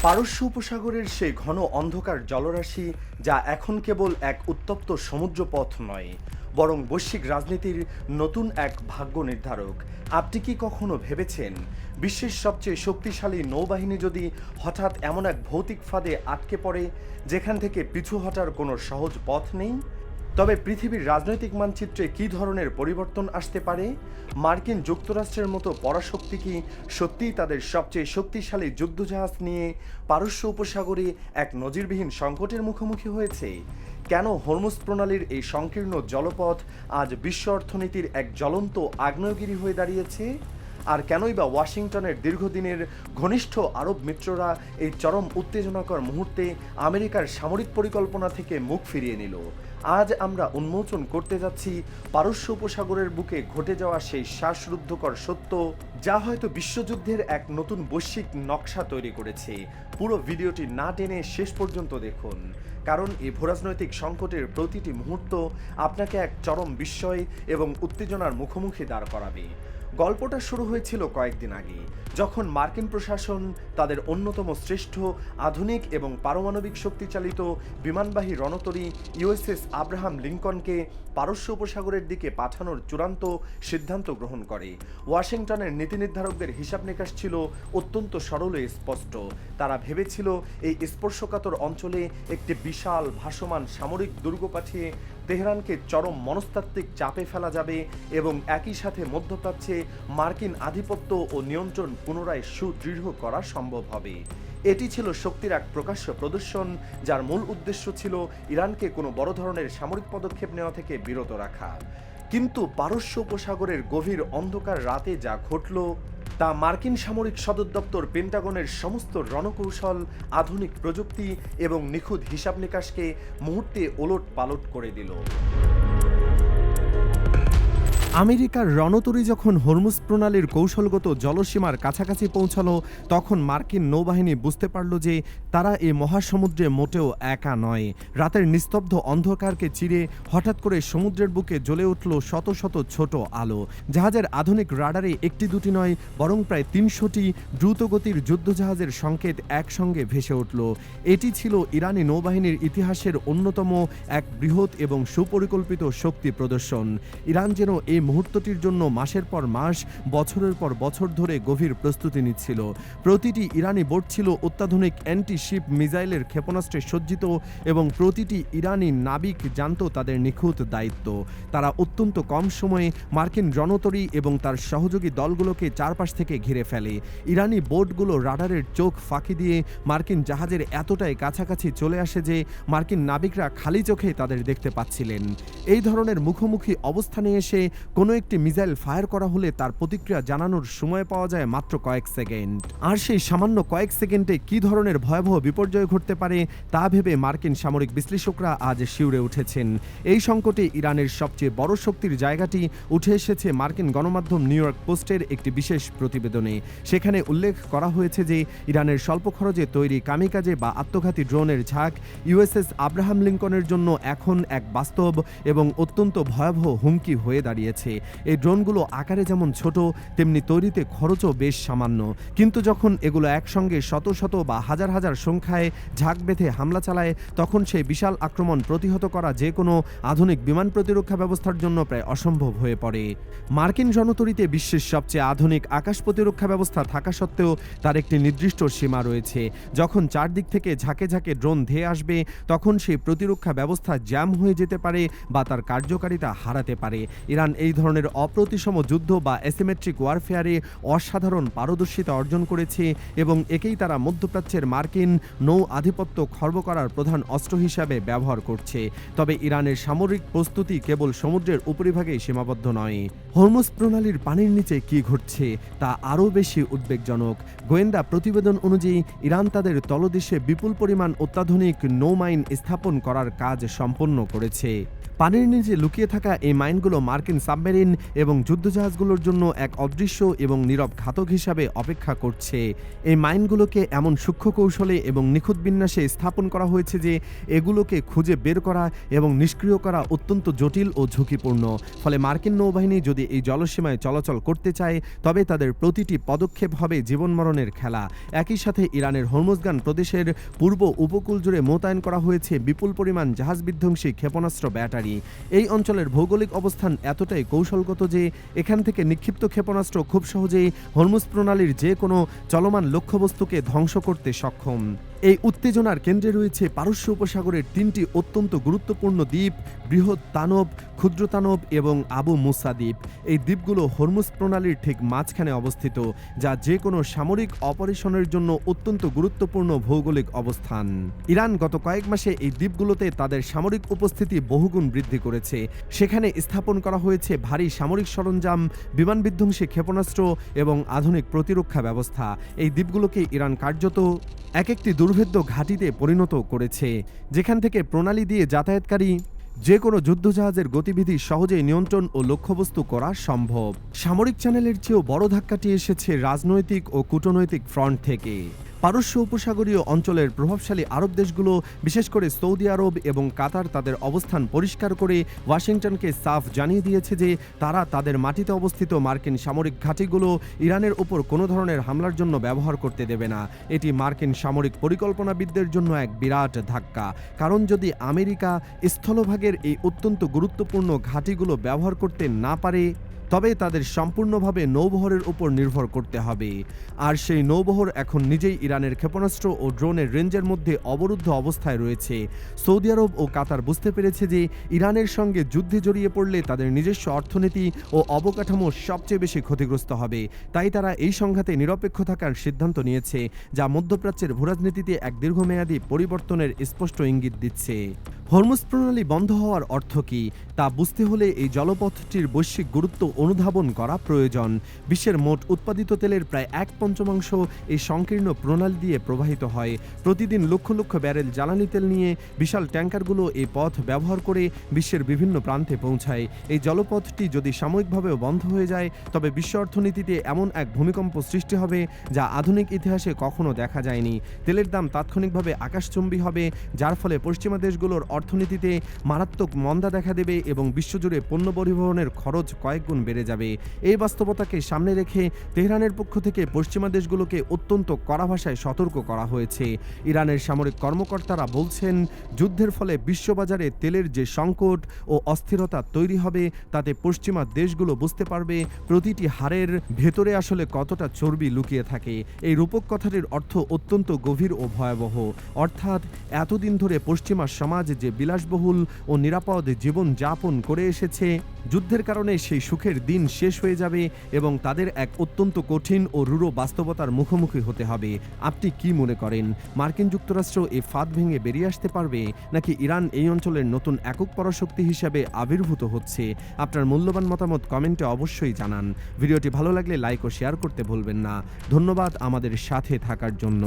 পারস্য উপসাগরের সেই ঘন অন্ধকার জলরাশি যা এখন কেবল এক উত্তপ্ত সমুদ্রপথ নয়, বরং বৈশ্বিক রাজনীতির নতুন এক ভাগ্য নির্ধারক। আপনি কি কখনো ভেবেছেন বিশ্বের সবচেয়ে শক্তিশালী নৌবাহিনী যদি হঠাৎ এমন এক ভৌতিক ফাঁদে আটকে পড়ে যেখান থেকে পিছু হটার কোনো সহজ পথ নেই? তবে পৃথিবীর রাজনৈতিক মানচিত্রে কী ধরনের পরিবর্তন আসতে পারে? মার্কিন যুক্তরাষ্ট্রের মতো পরাশক্তি কি সত্যিই তাদের সবচেয়ে শক্তিশালী যুদ্ধজাহাজ নিয়ে পারস্য উপসাগরে এক নজিরবিহীন সংকটের মুখোমুখি হয়েছে? কেন হরমুজ প্রণালীর এই সংকীর্ণ জলপথ আজ বিশ্ব অর্থনীতির এক জ্বলন্ত আগ্নেয়গিরি হয়ে দাঁড়িয়েছে? আর কেনই বা ওয়াশিংটনের দীর্ঘদিনের ঘনিষ্ঠ আরব মিত্ররা এই চরম উত্তেজনাকর মুহূর্তে আমেরিকার সামরিক পরিকল্পনা থেকে মুখ ফিরিয়ে নিল? আজ আমরা উন্মোচন করতে যাচ্ছি পারস্য উপসাগরের বুকে ঘটে যাওয়া সেই শ্বাসরুদ্ধকর সত্য, যা হয়তো বিশ্বযুদ্ধের এক নতুন বৈশ্বিক নকশা তৈরি করেছে। পুরো ভিডিওটি না টেনে শেষ পর্যন্ত দেখুন, কারণ এই ভূরাজনৈতিক সংকটের প্রতিটি মুহূর্ত আপনাকে এক চরম বিস্ময় এবং উত্তেজনার মুখোমুখি দাঁড় করাবে। গল্পটা শুরু হয়েছিল কয়েকদিন আগে, যখন মার্কিন প্রশাসন তাদের অন্যতম শ্রেষ্ঠ আধুনিক এবং পারমাণবিক শক্তিচালিত বিমানবাহী রণতরী ইউএসএস আব্রাহাম লিঙ্কনকে পারস্য উপসাগরের দিকে পাঠানোর চূড়ান্ত সিদ্ধান্ত গ্রহণ করে। ওয়াশিংটনের নীতি নির্ধারকদের হিসাব নিকাশ ছিল অত্যন্ত সরল ও স্পষ্ট। তারা ভেবেছিল এই স্পর্শকাতর অঞ্চলে একটি বিশাল ভাসমান সামরিক দুর্গ পাঠিয়ে তেহরানকে চরম মনস্তাত্ত্বিক চাপে ফেলা যাবে এবং একই সাথে মধ্যপ্রাচ্যে মার্কিন আধিপত্য ও নিয়ন্ত্রণ পুনরায় সুদৃঢ় করা সম্ভব হবে। এটি ছিল শক্তির এক প্রকাশ্য প্রদর্শন, যার মূল উদ্দেশ্য ছিল ইরানকে কোনো বড় ধরনের সামরিক পদক্ষেপ নেওয়া থেকে বিরত রাখা। কিন্তু পারস্য উপসাগরের গভীর অন্ধকার রাতে যা ঘটল তা মার্কিন সামরিক সদর দপ্তর পেন্টাগনের সমস্ত রণকৌশল, আধুনিক প্রযুক্তি এবং নিখুঁত হিসাব নিকাশকে মুহূর্তে ওলট পালট করে দিল। আমেরিকার রণতরী যখন হরমুজ প্রণালীর কৌশলগত জলসীমার কাছাকাছি পৌঁছালো, তখন মার্কিন নৌবাহিনী বুঝতে পারল যে তারা এই মহাসমুদ্রে মোটেও একা নয়। রাতের নিস্তব্ধ অন্ধকারকে চিরে হঠাৎ করে সমুদ্রের বুকে জ্বলে উঠল শত শত ছোট আলো। জাহাজের আধুনিক রাডারে একটি দুটি নয়, বরং প্রায় ৩০০টি দ্রুতগতির যুদ্ধজাহাজের সংকেত একসঙ্গে ভেসে উঠল। এটি ছিল ইরানি নৌবাহিনীর ইতিহাসের অন্যতম এক বৃহৎ এবং সুপরিকল্পিত শক্তি প্রদর্শন। ইরান যেন এই মুহূর্তটির জন্য মাসের পর মাস, বছরের পর বছর ধরে গভীর প্রস্তুতি নিচ্ছিল। প্রতিটি ইরানি বোট ছিল অত্যাধুনিক অ্যান্টি শিপ মিসাইলের ক্ষেপণাস্ত্রে সজ্জিত এবং প্রতিটি ইরানি নাবিক জানত তাদের নিখুঁত দায়িত্ব। তারা অত্যন্ত কম সময়ে মার্কিন রণতরী এবং তার সহযোগী দলগুলোকে চারপাশ থেকে ঘিরে ফেলে। ইরানি বোটগুলো রাডারের চোখ ফাঁকি দিয়ে মার্কিন জাহাজের এতটাই কাছাকাছি চলে আসে যে মার্কিন নাবিকরা খালি চোখে তাদের দেখতে পাচ্ছিলেন। এই ধরনের মুখোমুখি অবস্থানে এসে কোনো একটি মিসাইল ফায়ার করা হলে তার প্রতিক্রিয়া জানানোর সময় পাওয়া যায় মাত্র কয়েক সেকেন্ড। আর সেই সামান্য কয়েক সেকেন্ডে কী ধরনের ভয়াবহ বিপর্যয় ঘটতে পারে তা ভেবে মার্কিন সামরিক বিশ্লেষকরা আজ শিউরে উঠেছেন। এই সংকটে ইরানের সবচেয়ে বড় শক্তির জায়গাটি উঠে এসেছে মার্কিন গণমাধ্যম নিউ ইয়র্ক পোস্টের একটি বিশেষ প্রতিবেদনে। সেখানে উল্লেখ করা হয়েছে যে ইরানের স্বল্প খরচে তৈরি কামিকাজে বা আত্মঘাতী ড্রোনের ঝাঁক ইউএসএস আব্রাহাম লিঙ্কনের জন্য এখন এক বাস্তব এবং অত্যন্ত ভয়াবহ হুমকি হয়ে দাঁড়িয়েছে। এই ড্রোনগুলো আকারে যেমন ছোট, তেমনি তৈরিতে খরচও বেশ সামান্য। কিন্তু যখন এগুলো একসঙ্গে শত শত বা হাজার হাজার সংখ্যায় ঝাঁক বেঁধে হামলা চালায়, তখন সেই বিশাল আক্রমণ প্রতিহত করা যে কোনো আধুনিক বিমান প্রতিরক্ষা ব্যবস্থার জন্য প্রায় অসম্ভব হয়ে পড়ে। মার্কিন রণতরীতে বিশ্বের সবচেয়ে আধুনিক আকাশ প্রতিরক্ষা ব্যবস্থা থাকা সত্ত্বেও তার একটি নির্দিষ্ট সীমা রয়েছে। যখন চারদিক থেকে ঝাঁকে ঝাঁকে ড্রোন ধেয়ে আসবে, তখন সেই প্রতিরক্ষা ব্যবস্থা জ্যাম হয়ে যেতে পারে বা তার কার্যকারিতা হারাতে পারে। ইরান এই ধরনের অপ্রতিসম যুদ্ধ বা অ্যাসিমেট্রিক ওয়ারফেয়ারে অসাধারণ পারদর্শিতা অর্জন করেছে এবং একেই তারা মধ্যপ্রাচ্যের মার্কিন নৌ আধিপত্য খর্ব করার প্রধান অস্ত্র হিসাবে ব্যবহার করছে। তবে ইরানের সামরিক প্রস্তুতি কেবল সমুদ্রের উপরিভাগেই সীমাবদ্ধ নয়। হরমুজ প্রণালীর পানির নিচে কি ঘটছে তা আরও বেশি উদ্বেগজনক। গোয়েন্দা প্রতিবেদন অনুযায়ী ইরান তাদের তলদেশে বিপুল পরিমাণ অত্যাধুনিক নৌমাইন স্থাপন করার কাজ সম্পন্ন করেছে। পানির নিচে লুকিয়ে থাকা এই মাইনগুলো মার্কিন সাবমেরিন এবং যুদ্ধজাহাজগুলোর জন্য এক অদৃশ্য এবং নীরব ঘাতক হিসাবে অপেক্ষা করছে। এই মাইনগুলোকে এমন সূক্ষ্ম কৌশলে এবং নিখুঁত বিন্যাসে স্থাপন করা হয়েছে যে এগুলোকে খুঁজে বের করা এবং নিষ্ক্রিয় করা অত্যন্ত জটিল ও ঝুঁকিপূর্ণ। ফলে মার্কিন নৌবাহিনী যদি এই জলসীমায় চলাচল করতে চায় তবে তাদের প্রতিটি পদক্ষেপ হবে জীবনমরণের খেলা। একই সাথে ইরানের হরমুজগান প্রদেশের পূর্ব উপকূল জুড়ে মোতায়েন করা হয়েছে বিপুল পরিমাণ জাহাজ বিধ্বংসী ক্ষেপণাস্ত্র ব্যাটারি। এই অঞ্চলের ভৌগোলিক অবস্থান এতটাই কৌশলগত যে এখান থেকে নিক্ষিপ্ত ক্ষেপণাস্ত্র খুব সহজেই হরমুজ প্রণালীর যে কোনো চলমান লক্ষ্যবস্তুকে ধ্বংস করতে সক্ষম। এই উত্তেজনার কেন্দ্রে রয়েছে পারস্য উপসাগরের 3টি অত্যন্ত গুরুত্বপূর্ণ দ্বীপ, বৃহৎ তানব, ক্ষুদ্র তানব এবং আবু মুসা দ্বীপ। এই দ্বীপগুলো হরমুজ প্রণালীর ঠিক মাঝখানে অবস্থিত, যা যে কোনো সামরিক অপারেশনের জন্য অত্যন্ত গুরুত্বপূর্ণ ভৌগোলিক অবস্থান। ইরান গত কয়েক মাসে এই দ্বীপগুলোতে তাদের সামরিক উপস্থিতি বহুগুণ বৃদ্ধি করেছে। সেখানে স্থাপন করা হয়েছে ভারী সামরিক সরঞ্জাম, বিমান বিধ্বংসী ক্ষেপণাস্ত্র এবং আধুনিক প্রতিরক্ষা ব্যবস্থা। এই দ্বীপগুলোকে ইরান কার্যত এক একটি দুর্ভেদ্য ঘাঁটিতে পরিণত করেছে, যেখান থেকে প্রণালী দিয়ে যাতায়াতকারী যে কোনো যুদ্ধজাহাজের গতিবিধি সহজেই নিয়ন্ত্রণ ও লক্ষ্যবস্তু করা সম্ভব। সামরিক চ্যানেলের চেয়েও বড় ধাক্কাটি এসেছে রাজনৈতিক ও কূটনৈতিক ফ্রন্ট থেকে। পারস্য উপসাগরীয় অঞ্চলের প্রভাবশালী আরব দেশগুলো, বিশেষ করে সৌদি আরব এবং কাতার, তাদের অবস্থান পরিষ্কার করে ওয়াশিংটনকে সাফ জানিয়ে দিয়েছে যে তারা তাদের মাটিতে অবস্থিত মার্কিন সামরিক ঘাঁটিগুলো ইরানের উপর কোনো ধরনের হামলার জন্য ব্যবহার করতে দেবে না। এটি মার্কিন সামরিক পরিকল্পনাবিদদের জন্য এক বিরাট ধাক্কা, কারণ যদি আমেরিকা স্থলভাগের এই অত্যন্ত গুরুত্বপূর্ণ ঘাঁটিগুলো ব্যবহার করতে না পারে তবে তাদের সম্পূর্ণভাবে নৌবহরের উপর নির্ভর করতে হবে। আর সেই নৌবহর এখন নিজেই ইরানের ক্ষেপণাস্ত্র ও ড্রোনের রেঞ্জের মধ্যে অবরুদ্ধ অবস্থায় রয়েছে। সৌদি আরব ও কাতার বুঝতে পেরেছে যে ইরানের সঙ্গে যুদ্ধে জড়িয়ে পড়লে তাদের নিজস্ব অর্থনীতি ও অবকাঠামো সবচেয়ে বেশি ক্ষতিগ্রস্ত হবে। তাই তারা এই সংঘাতে নিরপেক্ষ থাকার সিদ্ধান্ত নিয়েছে, যা মধ্যপ্রাচ্যের ভূরাজনীতিতে এক দীর্ঘমেয়াদী পরিবর্তনের স্পষ্ট ইঙ্গিত দিচ্ছে। হরমুজ প্রণালী বন্ধ হওয়ার অর্থ কী তা বুঝতে হলে এই জলপথটির বৈশ্বিক গুরুত্ব অনুধাবন করা প্রয়োজন। বিশ্বের মোট উৎপাদিত তেলের প্রায় 1/5 এই সংকীর্ণ প্রণালী দিয়ে প্রবাহিত হয়। প্রতিদিন লক্ষ লক্ষ ব্যারেল জ্বালানি তেল নিয়ে বিশাল ট্যাঙ্কারগুলো এই পথ ব্যবহার করে বিশ্বের বিভিন্ন প্রান্তে পৌঁছায়। এই জলপথটি যদি সাময়িকভাবেও বন্ধ হয়ে যায় তবে বিশ্ব অর্থনীতিতে এমন এক ভূমিকম্প সৃষ্টি হবে যা আধুনিক ইতিহাসে কখনো দেখা যায়নি। তেলের দাম তাৎক্ষণিকভাবে আকাশচুম্বী হবে, যার ফলে পশ্চিমা দেশগুলোর অর্থনীতিতে মারাত্মক মন্দা দেখা দেবে এবং বিশ্বজুড়ে পণ্য পরিবহনের খরচ কয়েকগুণ বেড়ে যাবে। এই বাস্তবতাকে সামনে রেখে তেহরানের পক্ষ থেকে পশ্চিমা দেশগুলোকে অত্যন্ত কড়া ভাষায় সতর্ক করা হয়েছে। ইরানের সামরিক কর্মকর্তারা বলছেন, যুদ্ধের ফলে বিশ্ববাজারে তেলের যে সংকট ও অস্থিরতা তৈরি হবে তাতে পশ্চিমা দেশগুলো বুঝতে পারবে প্রতিটি হারের ভেতরে আসলে কতটা চর্বি লুকিয়ে থাকে। এই রূপক কথাটির অর্থ অত্যন্ত গভীর ও ভয়াবহ। অর্থাৎ এতদিন ধরে পশ্চিমা সমাজ যে বিলাসবহুল ও নিরাপদ জীবন যাপন করে এসেছে, যুদ্ধের কারণে সেই সুখের দিন শেষ হয়ে যাবে এবং তাদের এক অত্যন্ত কঠিন ও রূঢ় বাস্তবতার মুখোমুখি হতে হবে। আপনি কি মনে করেন, মার্কিন যুক্তরাষ্ট্র এই ফাঁদ ভেঙে বেরিয়ে আসতে পারবে, নাকি ইরান এই অঞ্চলের নতুন একক পরাশক্তি হিসাবে আবির্ভূত হচ্ছে? আপনার মূল্যবান মতামত কমেন্টে অবশ্যই জানান। ভিডিওটি ভালো লাগলে লাইক ও শেয়ার করতে ভুলবেন না। ধন্যবাদ আমাদের সাথে থাকার জন্য।